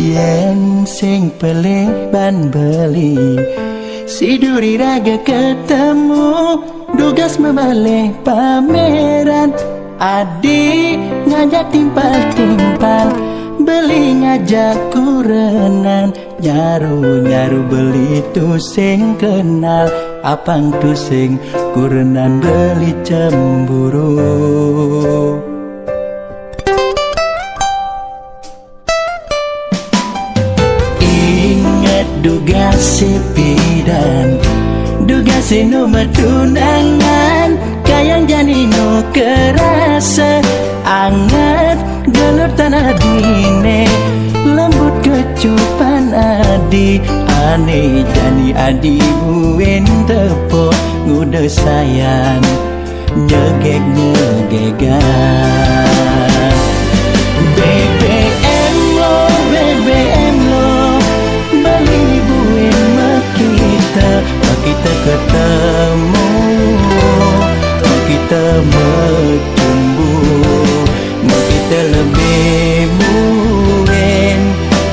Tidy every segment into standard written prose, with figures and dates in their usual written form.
Yen sing pelih ban beli, si duri raga ketemu, dugas membalik pameran. Adi ngajak timpal-timpal, beli ngajak kurenan. Nyaru-nyaru beli tu sing kenal, apang tu sing kurenan beli cemburu. Ingat duga si pidan, duga si nomor tunangan, kayang jani no kerasa anget gelur tanah dine, lembut kecupan adi ane jani adi buen tepo ngude sayang nyegek nyegegan. BBM lo beli buen makita ketemu, kita bertumbu, kita lebih muen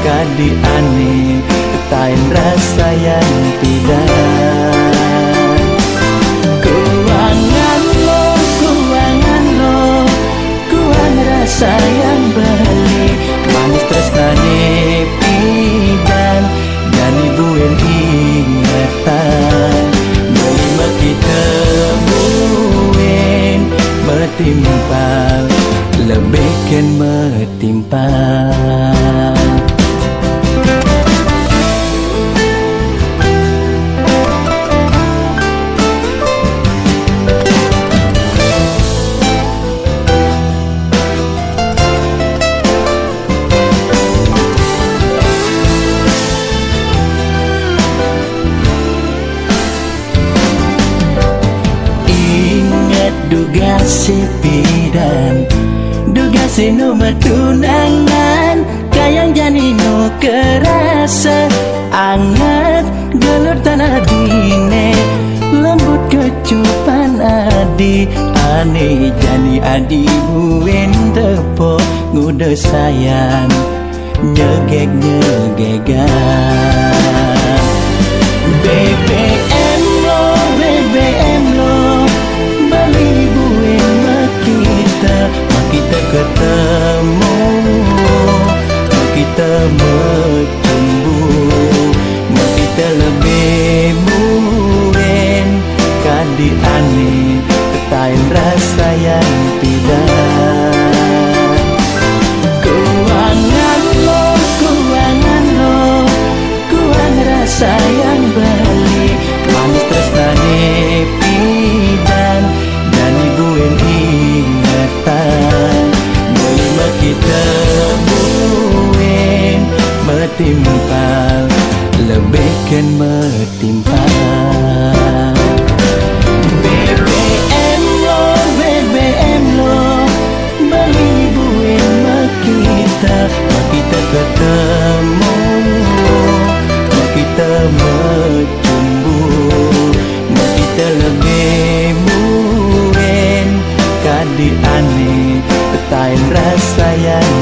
kadi aneh tain rasa yang tidak. Kuangan lo, kuang rasa yang beli, manis tresnane pidan dan ibuin ingatan. Beli kita buen metimpal, lebihkan metimpal. Duga si pidan, duga si nomor tunangan, kayang jani no kerasa anget gelur tanah dine, lembut kecupan adi ane jani adi buen tepo ngude sayang nyegek nyegegan. BBM lo beli buen makita ketemu, kita bertumbu, kita lebih muen kadi aneh ketain rasa yang tidak. Kuangan lo, kuang rasa yang beli, manis tresnane pidan dan ibuin ingatan. Beli kita buen metimpal, lebihkan metimpal. BBM lo beli buen makita ketemu, kita bertumbu, kita lebih muen kadi aneh tain rasa yang